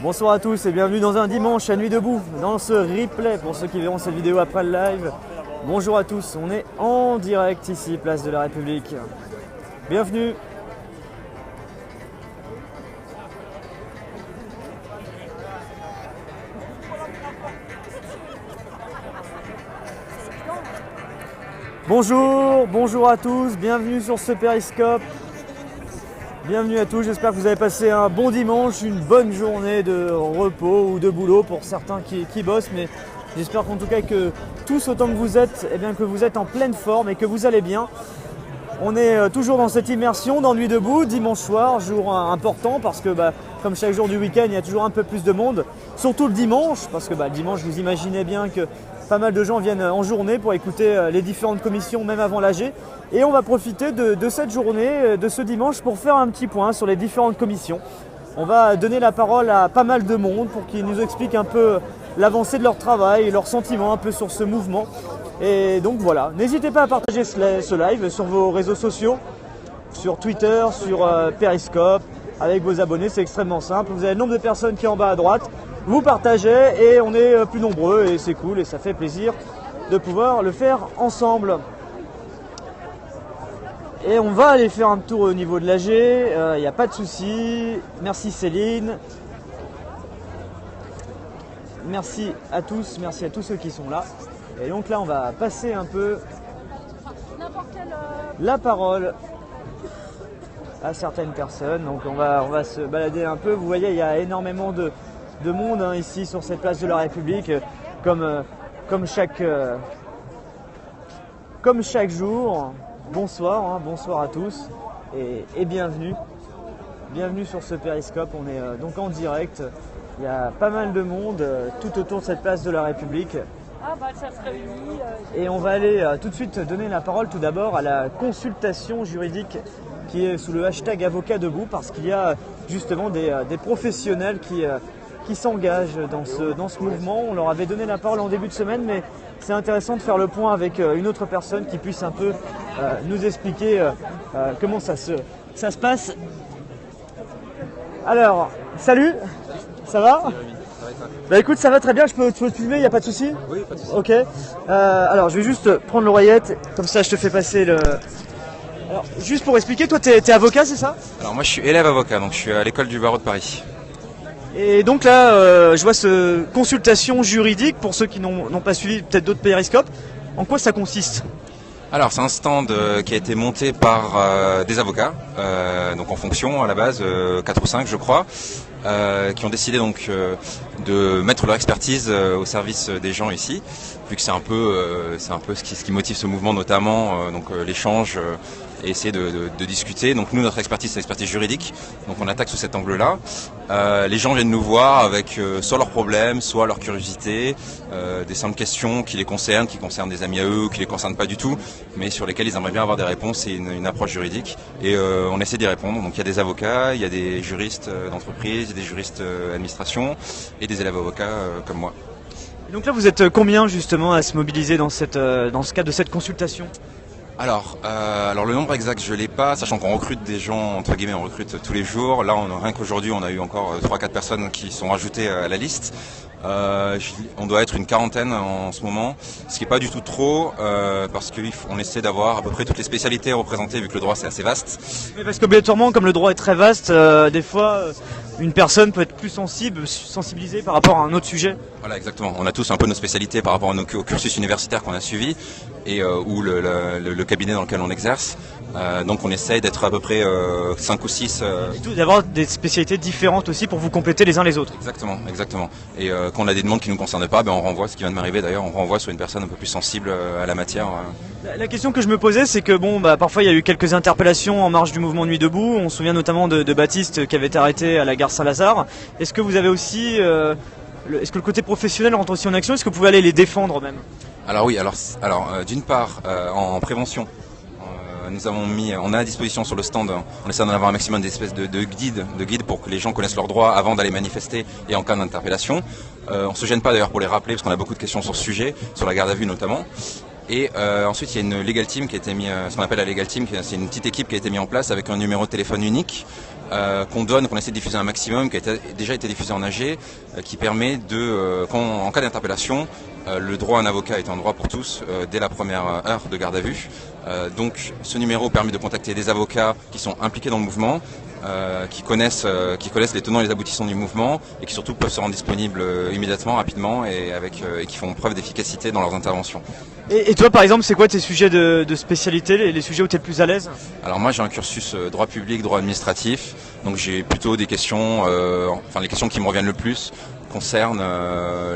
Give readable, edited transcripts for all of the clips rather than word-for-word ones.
Bonsoir à tous et bienvenue dans un dimanche à Nuit debout, dans ce replay pour ceux qui verront cette vidéo après le live. Bonjour à tous, on est en direct ici, place de la République. Bienvenue. Bonjour à tous, bienvenue sur ce périscope. Bienvenue à tous, j'espère que vous avez passé un bon dimanche, une bonne journée de repos ou de boulot pour certains qui bossent, mais j'espère qu'en tout cas que tous autant que vous êtes, eh bien que vous êtes en pleine forme et que vous allez bien. On est toujours dans cette immersion dans Nuit debout, dimanche soir, jour important parce que comme chaque jour du week-end, il y a toujours un peu plus de monde, surtout le dimanche, parce que le dimanche, vous imaginez bien que pas mal de gens viennent en journée pour écouter les différentes commissions, même avant l'AG. Et on va profiter de cette journée, de ce dimanche, pour faire un petit point sur les différentes commissions. On va donner la parole à pas mal de monde pour qu'ils nous expliquent un peu l'avancée de leur travail, leurs sentiments un peu sur ce mouvement. Et donc voilà, n'hésitez pas à partager ce live sur vos réseaux sociaux, sur Twitter, sur Periscope, avec vos abonnés, c'est extrêmement simple. Vous avez le nombre de personnes qui est en bas à droite, vous partagez et on est plus nombreux et c'est cool et ça fait plaisir de pouvoir le faire ensemble. Et on va aller faire un tour au niveau de l'AG, il n'y a pas de souci. Merci Céline. Merci à tous ceux qui sont là. Et donc là on va passer un peu la parole à certaines personnes. Donc on va se balader un peu. Vous voyez, il y a énormément de monde ici sur cette place de la République, comme chaque jour. Bonsoir, bonsoir à tous et bienvenue. Bienvenue sur ce périscope. On est donc en direct. Il y a pas mal de monde tout autour de cette place de la République. Ça se réunit. Et on va aller tout de suite donner la parole tout d'abord à la consultation juridique qui est sous le hashtag Avocat debout, parce qu'il y a justement des professionnels qui s'engagent dans ce mouvement. On leur avait donné la parole en début de semaine, mais c'est intéressant de faire le point avec une autre personne qui puisse un peu nous expliquer comment ça se passe. Alors, salut, ça va ? Écoute, ça va très bien, je peux te filmer, il n'y a pas de souci ? Oui, pas de souci. Ok. Alors, je vais juste prendre l'oreillette, comme ça je te fais passer le... Alors, juste pour expliquer, toi t'es avocat, c'est ça ? Alors moi je suis élève avocat, donc je suis à l'école du barreau de Paris. Et donc là, je vois ce consultation juridique, pour ceux qui n'ont pas suivi peut-être d'autres périscopes. En quoi ça consiste ? Alors c'est un stand qui a été monté par des avocats, donc en fonction à la base, 4 ou 5 je crois, qui ont décidé donc de mettre leur expertise au service des gens ici, vu que c'est un peu ce qui motive ce mouvement notamment, l'échange et essayer de discuter. Donc nous, notre expertise, c'est l'expertise juridique, donc on attaque sous cet angle-là. Les gens viennent nous voir avec soit leurs problèmes, soit leur curiosité, des simples questions qui les concernent, qui concernent des amis à eux ou qui les concernent pas du tout, mais sur lesquelles ils aimeraient bien avoir des réponses et une approche juridique. Et on essaie d'y répondre. Donc il y a des avocats, il y a des juristes d'entreprise, des juristes administration et des élèves avocats comme moi. Et donc là, vous êtes combien justement à se mobiliser dans ce cadre de cette consultation ? Alors le nombre exact je l'ai pas, sachant qu'on recrute des gens, entre guillemets, on recrute tous les jours. Là, rien qu'aujourd'hui, on a eu encore 3-4 personnes qui sont rajoutées à la liste. On doit être une quarantaine en ce moment, ce qui n'est pas du tout trop, parce qu'on essaie d'avoir à peu près toutes les spécialités représentées, vu que le droit c'est assez vaste. Mais parce qu'obligatoirement, comme le droit est très vaste, des fois, une personne peut être plus sensibilisée par rapport à un autre sujet. Voilà, exactement. On a tous un peu nos spécialités par rapport au cursus universitaire qu'on a suivi et ou le cabinet dans lequel on exerce. Donc on essaye d'être à peu près 5 ou 6. Et d'avoir des spécialités différentes aussi pour vous compléter les uns les autres. Exactement. Et quand on a des demandes qui ne nous concernent pas, on renvoie, ce qui vient de m'arriver d'ailleurs, on renvoie sur une personne un peu plus sensible à la matière. La question que je me posais, c'est que parfois il y a eu quelques interpellations en marge du mouvement Nuit debout. On se souvient notamment de Baptiste qui avait été arrêté à la gare Saint-Lazare. Est-ce que vous avez aussi... est-ce que le côté professionnel rentre aussi en action ? Est-ce que vous pouvez aller les défendre même ? Alors oui, d'une part, en prévention, on a à disposition sur le stand, on essaie d'en avoir un maximum d'espèces de guides pour que les gens connaissent leurs droits avant d'aller manifester et en cas d'interpellation. On se gêne pas d'ailleurs pour les rappeler parce qu'on a beaucoup de questions sur ce sujet, sur la garde à vue notamment. Et ensuite, il y a une legal team qui a été mise, ce qu'on appelle la legal team, c'est une petite équipe qui a été mise en place avec un numéro de téléphone unique qu'on donne, qu'on essaie de diffuser un maximum, qui a déjà été diffusé en AG, qui permet en cas d'interpellation, le droit à un avocat est un droit pour tous dès la première heure de garde à vue. Donc ce numéro permet de contacter des avocats qui sont impliqués dans le mouvement, qui connaissent les tenants et les aboutissants du mouvement et qui surtout peuvent se rendre disponibles immédiatement, rapidement et qui font preuve d'efficacité dans leurs interventions. Et toi par exemple, c'est quoi tes sujets de spécialité, les sujets où tu es le plus à l'aise? Alors moi j'ai un cursus droit public, droit administratif, donc j'ai plutôt des questions, les questions qui me reviennent le plus concernent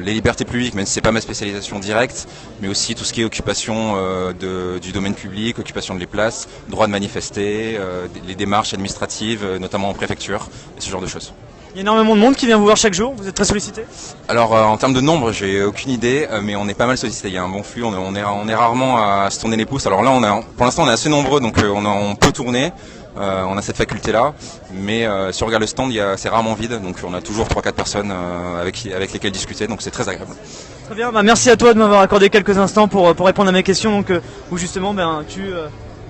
les libertés publiques, même si c'est pas ma spécialisation directe, mais aussi tout ce qui est occupation du domaine public, occupation de les places, droit de manifester, les démarches administratives, notamment en préfecture, et ce genre de choses. Il y a énormément de monde qui vient vous voir chaque jour, vous êtes très sollicité? Alors en termes de nombre, j'ai aucune idée, mais on est pas mal sollicité. Il y a un bon flux, on est rarement à se tourner les pouces. Alors là, pour l'instant, on est assez nombreux, donc on peut tourner. On a cette faculté-là, mais si on regarde le stand, c'est rarement vide, donc on a toujours 3-4 personnes avec lesquelles discuter, donc c'est très agréable. Très bien, merci à toi de m'avoir accordé quelques instants pour répondre à mes questions, donc, où justement tu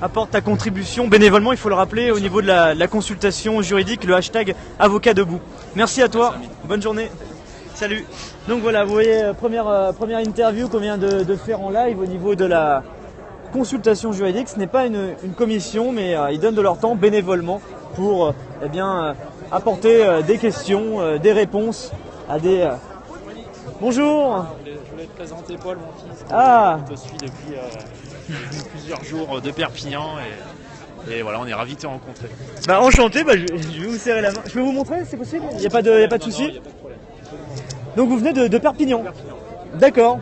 apportes ta contribution bénévolement, il faut le rappeler, au niveau de la consultation juridique, le hashtag avocat debout. Merci à toi, bonne journée. Salut. Donc voilà, vous voyez, première interview qu'on vient de faire en live au niveau de la consultation juridique. Ce n'est pas une commission, mais ils donnent de leur temps bénévolement pour apporter des questions, des réponses à des... Bonjour. Je voulais te présenter Paul, mon fils. Je te suis depuis plusieurs jours de Perpignan et voilà, on est ravis de te rencontrer. Enchanté, je vais vous serrer la main. Je peux vous montrer, c'est possible? Il n'y a pas de souci? Il n'y a pas de problème. Donc vous venez de Perpignan. D'accord.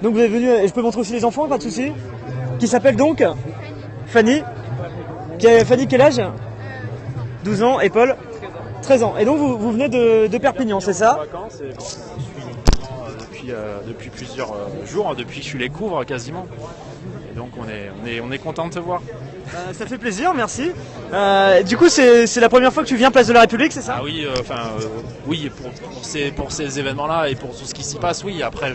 Donc vous êtes venu, et je peux montrer aussi les enfants, pas de souci? Qui s'appelle donc Fanny. Fanny, quel âge? 12 ans. Et Paul? 13 ans. Et donc vous venez de Perpignan, c'est ça? Vacances et je suis depuis plusieurs jours, depuis que je les couvre quasiment. Et donc on est content de te voir. Ça fait plaisir, merci. Du coup, c'est la première fois que tu viens Place de la République, c'est ça? Ah oui, oui, pour ces événements-là et pour tout ce qui s'y passe, oui. Après,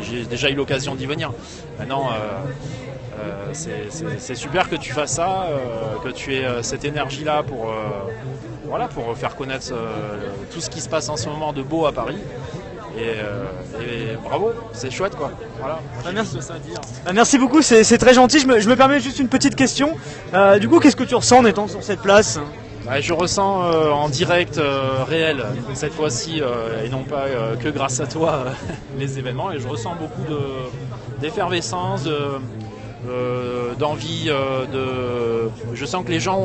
j'ai déjà eu l'occasion d'y venir. Maintenant, c'est super que tu fasses ça, que tu aies cette énergie-là pour faire connaître tout ce qui se passe en ce moment de beau à Paris. Et bravo, c'est chouette quoi. Voilà. Merci. Merci beaucoup, c'est très gentil. Je me permets juste une petite question. Du coup, qu'est-ce que tu ressens en étant sur cette place? Je ressens en direct, réel, cette fois-ci, et non pas que grâce à toi, les événements. Et je ressens beaucoup d'effervescence, d'envie. Je sens que les gens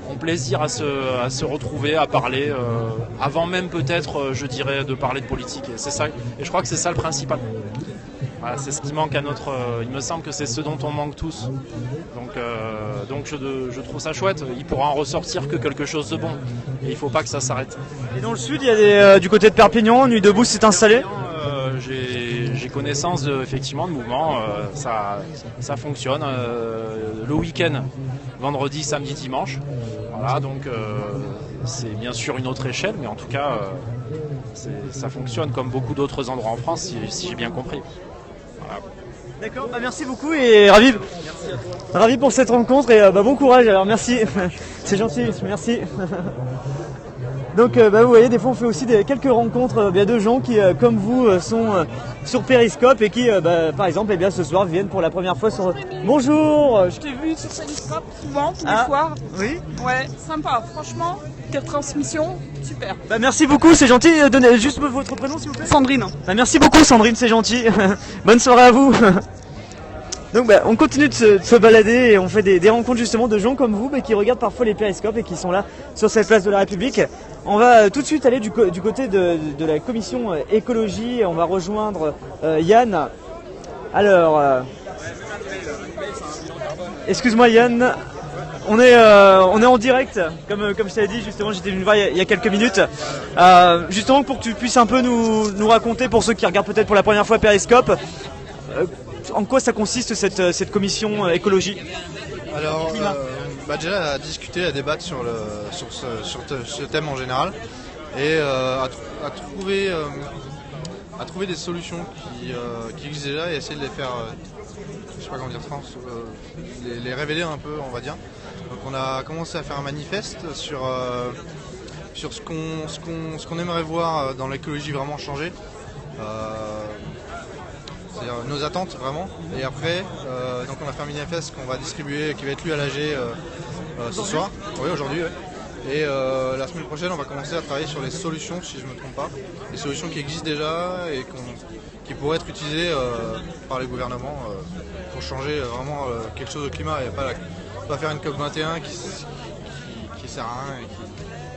ont plaisir à se retrouver, à parler, avant même peut-être, je dirais, de parler de politique. Et c'est ça. Et je crois que c'est ça le principal. Voilà, c'est ce qui manque à il me semble que c'est ce dont on manque tous. Donc je trouve ça chouette. Il pourra en ressortir que quelque chose de bon. Et il ne faut pas que ça s'arrête. Et dans le sud, il y a du côté de Perpignan, Nuit debout s'est installée. J'ai connaissance effectivement de mouvement. Ça fonctionne. Le week-end, vendredi, samedi, dimanche. Voilà, donc c'est bien sûr une autre échelle, mais en tout cas, ça fonctionne comme beaucoup d'autres endroits en France, si j'ai bien compris. Voilà. D'accord, merci beaucoup et ravi pour cette rencontre et bon courage. Alors merci, c'est gentil, merci. Donc vous voyez, des fois on fait aussi quelques rencontres de gens qui, comme vous, sont sur Periscope et qui, par exemple, ce soir viennent pour la première fois sur... Bonjour. Je t'ai vu sur Periscope souvent, tous les Ah, soirs. oui. Ouais, sympa, franchement, quelle transmission, super. Merci beaucoup, c'est gentil. Donnez juste votre prénom s'il vous plaît. Sandrine. Merci beaucoup Sandrine, c'est gentil. Bonne soirée à vous. Donc on continue de se balader et on fait des rencontres justement de gens comme vous qui regardent parfois les périscopes et qui sont là sur cette place de la République. On va tout de suite aller du côté de la commission écologie et on va rejoindre Yann. Alors, excuse-moi Yann, on est en direct, comme je t'avais dit justement, j'étais venu voir il y a quelques minutes, justement pour que tu puisses un peu nous raconter, pour ceux qui regardent peut-être pour la première fois Périscope, en quoi ça consiste cette commission écologie? Alors, déjà à discuter, à débattre sur ce thème en général et à trouver des solutions qui existent déjà et essayer de les faire, je sais pas comment dire ça, les révéler un peu, on va dire. Donc on a commencé à faire un manifeste sur ce qu'on aimerait voir dans l'écologie vraiment changer. C'est-à-dire nos attentes vraiment. Et après, donc on a fait un manifeste qu'on va distribuer, qui va être lu à l'AG ce soir. Oui, aujourd'hui. Ouais. Et la semaine prochaine, on va commencer à travailler sur les solutions, si je ne me trompe pas. Les solutions qui existent déjà et qui pourraient être utilisées par les gouvernements pour changer vraiment quelque chose au climat et pas faire une COP21 qui sert à rien.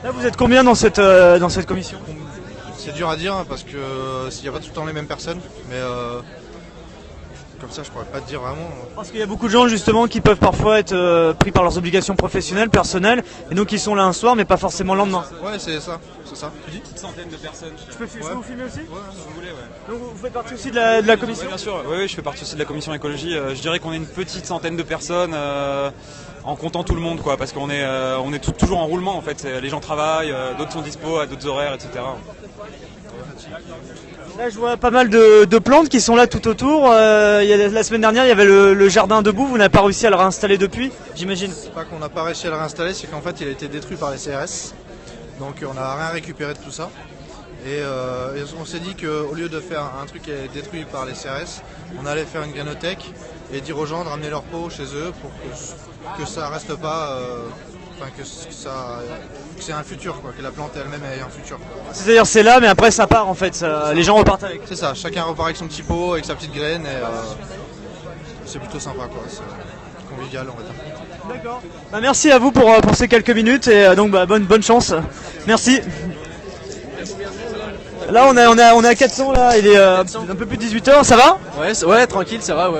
Là, vous êtes combien dans cette commission? C'est dur à dire parce que s'il n'y a pas tout le temps les mêmes personnes, mais comme ça je pourrais pas te dire vraiment. Parce qu'il y a beaucoup de gens justement qui peuvent parfois être pris par leurs obligations professionnelles, personnelles, et donc ils sont là un soir mais pas forcément le lendemain. Ouais, c'est ça. Tu dis une centaine de personnes. Je peux vous filmer aussi? Ouais, si vous voulez, ouais. Donc vous faites partie aussi de la commission? Oui, bien sûr, oui, je fais partie aussi de la commission écologie. Je dirais qu'on est une petite centaine de personnes en comptant tout le monde, quoi, parce qu'on est toujours en roulement en fait. Les gens travaillent, d'autres sont dispo à d'autres horaires, etc. Là, je vois pas mal de plantes qui sont là tout autour. La semaine dernière, il y avait le jardin debout. Vous n'avez pas réussi à le réinstaller depuis, j'imagine? C'est pas qu'on n'a pas réussi à le réinstaller, c'est qu'en fait il a été détruit par les CRS. Donc on n'a rien récupéré de tout ça. Et on s'est dit qu'au lieu de faire un truc qui est détruit par les CRS, on allait faire une grainothèque et dire aux gens de ramener leur pot chez eux pour que ça reste pas... que c'est un futur, quoi, que la plante elle-même ait un futur. C'est-à-dire c'est là, mais après ça part en fait, les gens repartent avec. C'est ça, chacun repart avec son petit pot, avec sa petite graine, et c'est plutôt sympa, quoi. C'est convivial, on va dire. D'accord. Bah, merci à vous pour ces quelques minutes, et donc bonne chance. Merci. Là on est à 400, là, il est un peu plus de 18h, ça va? Ouais, tranquille, ça va, ouais.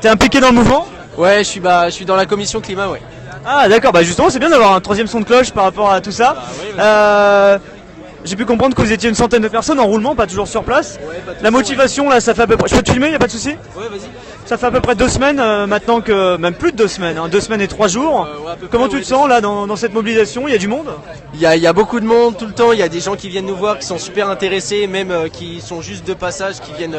T'es impliqué dans le mouvement? Ouais, je suis dans la commission climat, ouais. Ah d'accord, bah justement c'est bien d'avoir un troisième son de cloche par rapport à tout ça. J'ai pu comprendre que vous étiez une centaine de personnes en roulement, pas toujours sur place. Ouais, La motivation là, ça fait à peu près... Je peux te filmer, y a pas de souci? Ouais, vas-y. Ça fait à peu près 2 semaines maintenant que... Même plus de 2 semaines, 2 semaines et 3 jours. Ouais, à peu Comment près, tu te sens là dans cette mobilisation? Il y a du monde? Il y a beaucoup de monde tout le temps, il y a des gens qui viennent nous voir, qui sont super intéressés, même qui sont juste de passage, qui viennent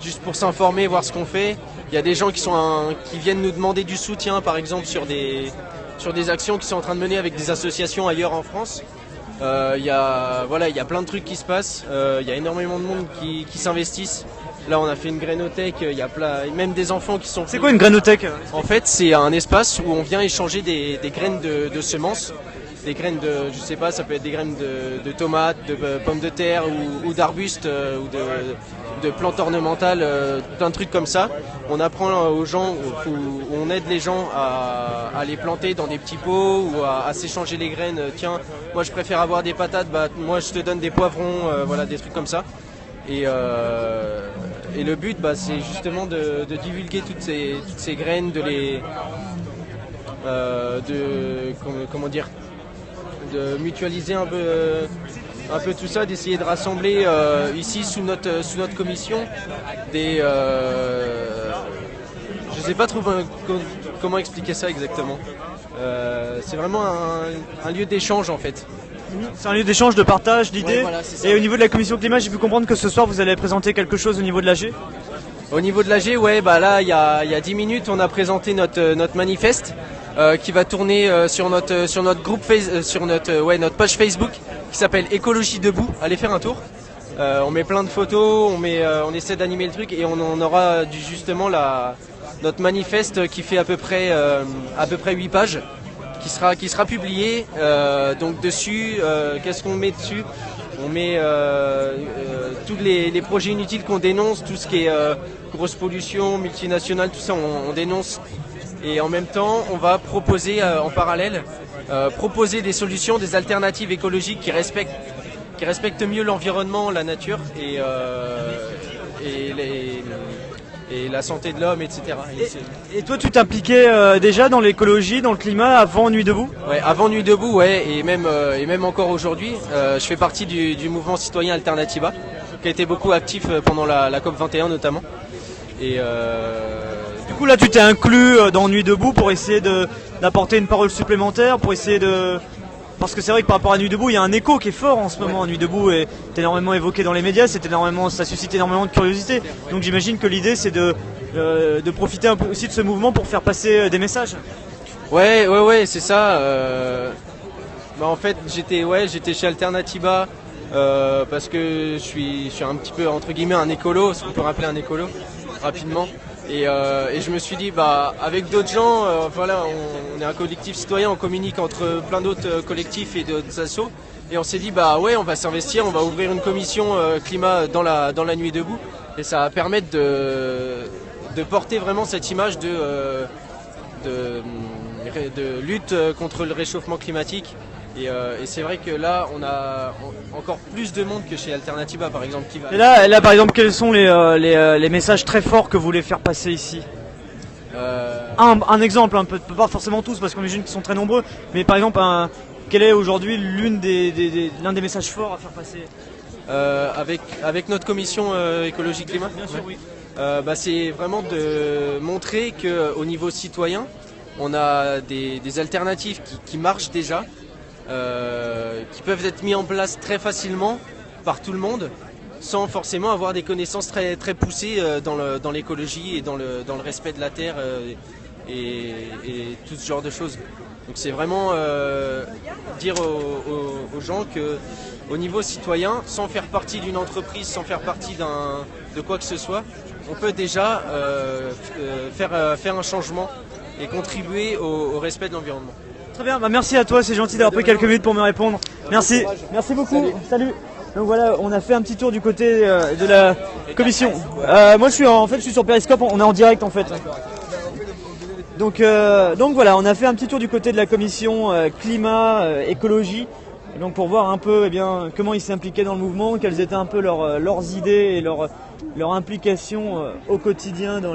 juste pour s'informer, voir ce qu'on fait. Il y a des gens qui viennent nous demander du soutien, par exemple, sur des actions qui sont en train de mener avec des associations ailleurs en France. Il y a plein de trucs qui se passent, il y a énormément de monde qui s'investissent. Là on a fait une grainothèque, il y a même des enfants qui sont... C'est quoi une grainothèque? En fait c'est un espace où on vient échanger des graines de semences, des graines de, je sais pas, ça peut être des graines de tomates, de pommes de terre ou d'arbustes ou de plantes ornementales, plein de trucs comme ça. On apprend aux gens, on aide les gens à les planter dans des petits pots ou à s'échanger les graines. Tiens, moi je préfère avoir des patates, moi je te donne des poivrons, voilà, des trucs comme ça. Et le but, c'est justement de divulguer toutes ces graines, de mutualiser un peu tout ça, d'essayer de rassembler ici sous notre commission des... je sais pas trop comment expliquer ça exactement. C'est vraiment un lieu d'échange en fait. C'est un lieu d'échange, de partage, d'idées. Ouais, voilà, c'est ça. Et au niveau de la commission climat, j'ai pu comprendre que ce soir vous allez présenter quelque chose au niveau de l'AG. Au niveau de l'AG, ouais, là il y a 10 minutes on a présenté notre manifeste qui va tourner sur notre groupe notre page Facebook qui s'appelle Écologie Debout. Allez faire un tour. On met plein de photos, on essaie d'animer le truc et on aura justement notre manifeste qui fait à peu près 8 pages. Qui sera publié. Donc dessus, qu'est-ce qu'on met dessus? On met tous les projets inutiles qu'on dénonce, tout ce qui est grosse pollution, multinationale, tout ça, on dénonce. Et en même temps, on va proposer en parallèle, proposer des solutions, des alternatives écologiques qui respectent mieux l'environnement, la nature et la santé de l'homme, etc. Et toi, tu t'impliquais déjà dans l'écologie, dans le climat avant Nuit debout? Ouais, avant Nuit debout, ouais, et même encore aujourd'hui. Je fais partie du mouvement citoyen Alternativa, qui a été beaucoup actif pendant la COP21 notamment. Et du coup, là, tu t'es inclus dans Nuit debout pour essayer d'apporter une parole supplémentaire, pour essayer de... Parce que c'est vrai que par rapport à Nuit debout, il y a un écho qui est fort en ce moment. Ouais. Nuit debout est énormément évoqué dans les médias, ça suscite énormément de curiosité. Donc j'imagine que l'idée c'est de profiter un peu aussi de ce mouvement pour faire passer des messages. Ouais, c'est ça. En fait, j'étais chez Alternativa parce que je suis un petit peu entre guillemets un écolo, ce qu'on peut rappeler un écolo rapidement. Et je me suis dit, avec d'autres gens, on est un collectif citoyen, on communique entre plein d'autres collectifs et d'autres assos. Et on s'est dit, on va s'investir, on va ouvrir une commission climat dans la nuit debout. Et ça va permettre de porter vraiment cette image de lutte contre le réchauffement climatique. Et c'est vrai que là, on a encore plus de monde que chez Alternativa, par exemple. Et là, par exemple, quels sont les messages très forts que vous voulez faire passer ici? Un exemple, pas forcément tous, parce qu'on imagine qu'ils sont très nombreux, mais par exemple, quel est aujourd'hui l'un des messages forts à faire passer avec notre commission écologie climat? Bien sûr, oui. C'est vraiment de montrer qu'au niveau citoyen, on a des alternatives qui marchent déjà, qui peuvent être mis en place très facilement par tout le monde, sans forcément avoir des connaissances très, très poussées dans l'écologie et dans le respect de la terre et tout ce genre de choses. Donc c'est vraiment dire aux gens que au niveau citoyen, sans faire partie d'une entreprise, sans faire partie de quoi que ce soit, on peut déjà faire un changement et contribuer au respect de l'environnement. Très bien, merci à toi, c'est gentil d'avoir pris quelques minutes pour me répondre. Merci, merci beaucoup. Salut. Donc voilà, on a fait un petit tour du côté de la commission. Moi je suis sur Periscope, on est en direct en fait. Donc voilà, on a fait un petit tour du côté de la commission climat, écologie, donc pour voir un peu comment ils s'impliquaient dans le mouvement, quelles étaient un peu leurs idées et leur implication au quotidien dans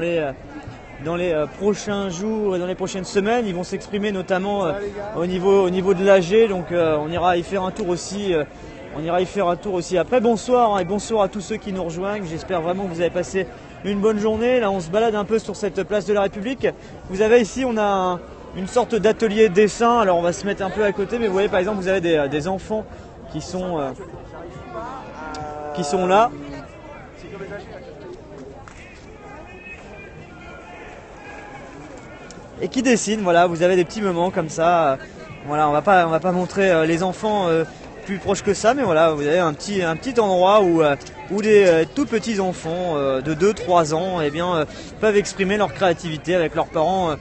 les prochains jours et dans les prochaines semaines. Ils vont s'exprimer notamment au niveau de l'AG, donc on ira y faire un tour aussi. Après. Bonsoir et bonsoir à tous ceux qui nous rejoignent. J'espère vraiment que vous avez passé une bonne journée. Là, on se balade un peu sur cette place de la République. Vous avez ici, on a une sorte d'atelier dessin. Alors, on va se mettre un peu à côté, mais vous voyez, par exemple, vous avez des enfants qui sont là. Et qui dessinent. Voilà, vous avez des petits moments comme ça. Voilà, on va pas montrer les enfants plus proche que ça, mais voilà, vous avez un petit endroit où des tout petits enfants de 2-3 ans peuvent exprimer leur créativité avec leurs parents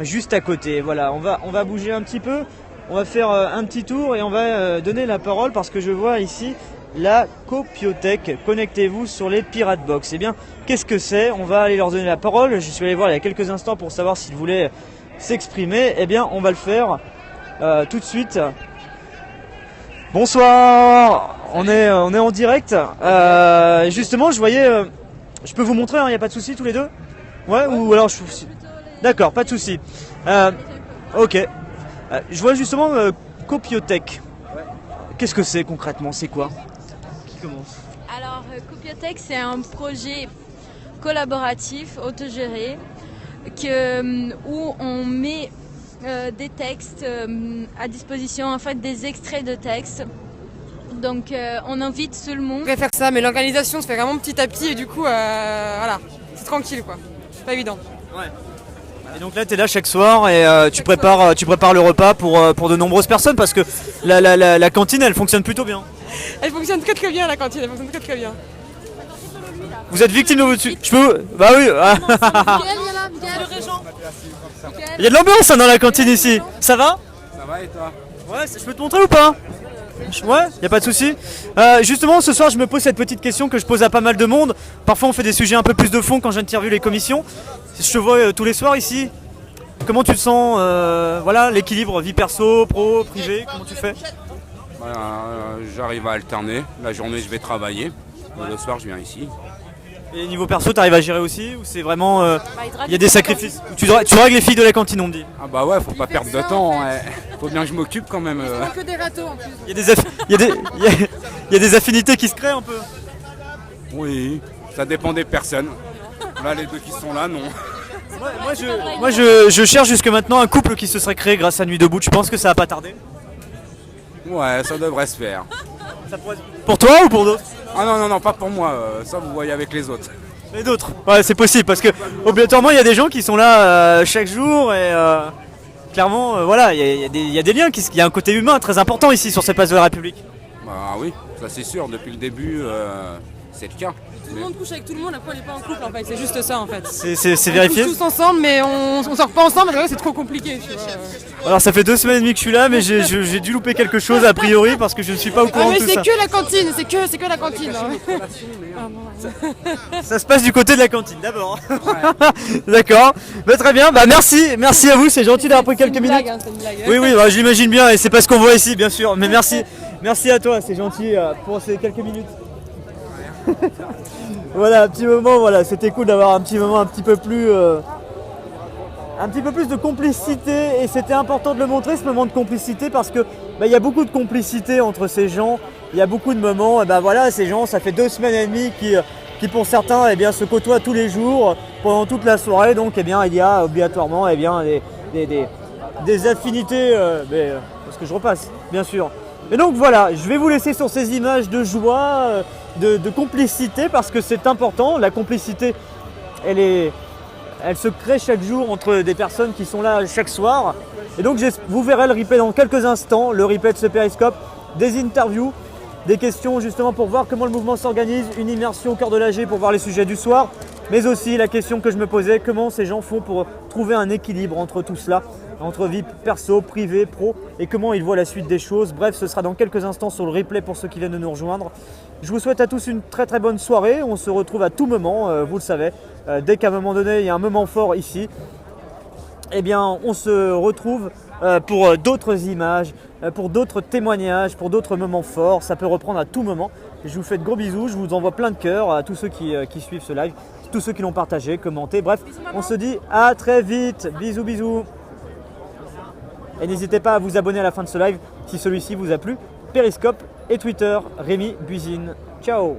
juste à côté. Voilà, on va bouger un petit peu, on va faire un petit tour et on va donner la parole parce que je vois ici la Copiothèque. Connectez-vous sur les Pirate Box. Eh bien, qu'est-ce que c'est? On va aller leur donner la parole. Je suis allé voir il y a quelques instants pour savoir s'ils voulaient s'exprimer. Eh bien, on va le faire tout de suite. Bonsoir, on est en direct. Justement, je voyais, je peux vous montrer, il n'y a pas de souci tous les deux. Ouais, ou alors je. D'accord, pas de souci. Ok. Je vois justement Copiothèque. Qu'est-ce que c'est concrètement? C'est quoi? Qui commence? Alors, Copiothèque, c'est un projet collaboratif, autogéré, où on met des textes à disposition, en fait des extraits de textes. Donc on invite tout le monde. On pourrait faire ça, mais l'organisation se fait vraiment petit à petit et du coup, voilà, c'est tranquille quoi. C'est pas évident. Ouais. Et donc là, tu es là chaque soir et tu prépares le repas pour de nombreuses personnes parce que la cantine, elle fonctionne plutôt bien. Elle fonctionne très très bien la cantine, elle fonctionne très très bien. Vous êtes victime de votre... Je peux... Bah oui. Il y a de l'ambiance dans la cantine ici. Ça va? Ça va et toi? Ouais, je peux te montrer ou pas? Ouais, y a pas de souci. Justement, ce soir, je me pose cette petite question que je pose à pas mal de monde. Parfois, on fait des sujets un peu plus de fond quand j'interviewe les commissions. Je te vois tous les soirs ici. Comment tu te sens? Voilà, l'équilibre vie perso, pro, privé. Comment tu fais? J'arrive à alterner. La journée, je vais travailler. Le soir, je viens ici. Et niveau perso, t'arrives à gérer aussi? Ou c'est vraiment... il y a des sacrifices? Tu dragues les filles de la cantine, on me dit. Ah bah ouais, faut pas perdre de temps. Ouais. Faut bien que je m'occupe quand même. Que des râteaux en plus. Il y a des affinités qui se créent un peu. Oui, ça dépend des personnes. Là, les deux qui sont là, non. Moi, je cherche jusque maintenant un couple qui se serait créé grâce à Nuit debout. Tu penses que ça va pas tarder? Ouais, ça devrait se faire. Pour toi ou pour d'autres? Ah non, pas pour moi. Ça, vous voyez avec les autres. Les d'autres? Ouais, c'est possible parce que obligatoirement, il y a des gens qui sont là chaque jour et clairement, voilà, il y a des liens, il y a un côté humain très important ici sur cette place de la République. Bah oui, ça c'est sûr, depuis le début, c'est le cas. Tout le monde couche avec tout le monde, après on n'est pas en couple en fait, c'est juste ça en fait. C'est vérifié. On couche tous ensemble mais on sort pas ensemble parce que c'est trop compliqué, tu vois. Alors ça fait 2 semaines et demie que je suis là, mais j'ai dû louper quelque chose a priori parce que je ne suis pas au courant Ah mais de tout ça. c'est que la cantine, c'est que la cantine. Ça se passe du côté de la cantine d'abord. D'accord. Bah, très bien. Bah merci à vous. C'est gentil d'avoir pris quelques minutes. C'est une blague. Oui, bah, j'imagine bien et c'est pas ce qu'on voit ici, bien sûr. Mais merci à toi. C'est gentil pour ces quelques minutes. Voilà, un petit moment. Voilà, c'était cool d'avoir un petit moment un petit peu plus de complicité et c'était important de le montrer ce moment de complicité parce que il y a beaucoup de complicité entre ces gens. Il y a beaucoup de moments, et voilà, ces gens, ça fait 2 semaines et demie qui pour certains se côtoient tous les jours pendant toute la soirée. Donc il y a obligatoirement des affinités, parce que je repasse, bien sûr. Et donc voilà, je vais vous laisser sur ces images de joie, de complicité parce que c'est important. La complicité, elle se crée chaque jour entre des personnes qui sont là chaque soir. Et donc vous verrez le replay dans quelques instants, le replay de ce périscope, des interviews, des questions justement pour voir comment le mouvement s'organise, une immersion au cœur de l'AG pour voir les sujets du soir, mais aussi la question que je me posais, comment ces gens font pour trouver un équilibre entre tout cela, entre vie perso, privée, pro, et comment ils voient la suite des choses. Bref, ce sera dans quelques instants sur le replay pour ceux qui viennent de nous rejoindre. Je vous souhaite à tous une très très bonne soirée, on se retrouve à tout moment, vous le savez, dès qu'à un moment donné il y a un moment fort ici, on se retrouve pour d'autres images, pour d'autres témoignages, pour d'autres moments forts. Ça peut reprendre à tout moment. Je vous fais de gros bisous, je vous envoie plein de cœurs à tous ceux qui suivent ce live, tous ceux qui l'ont partagé, commenté. Bref, on se dit à très vite. Bisous, bisous. Et n'hésitez pas à vous abonner à la fin de ce live si celui-ci vous a plu. Periscope et Twitter, Rémi Buisine. Ciao.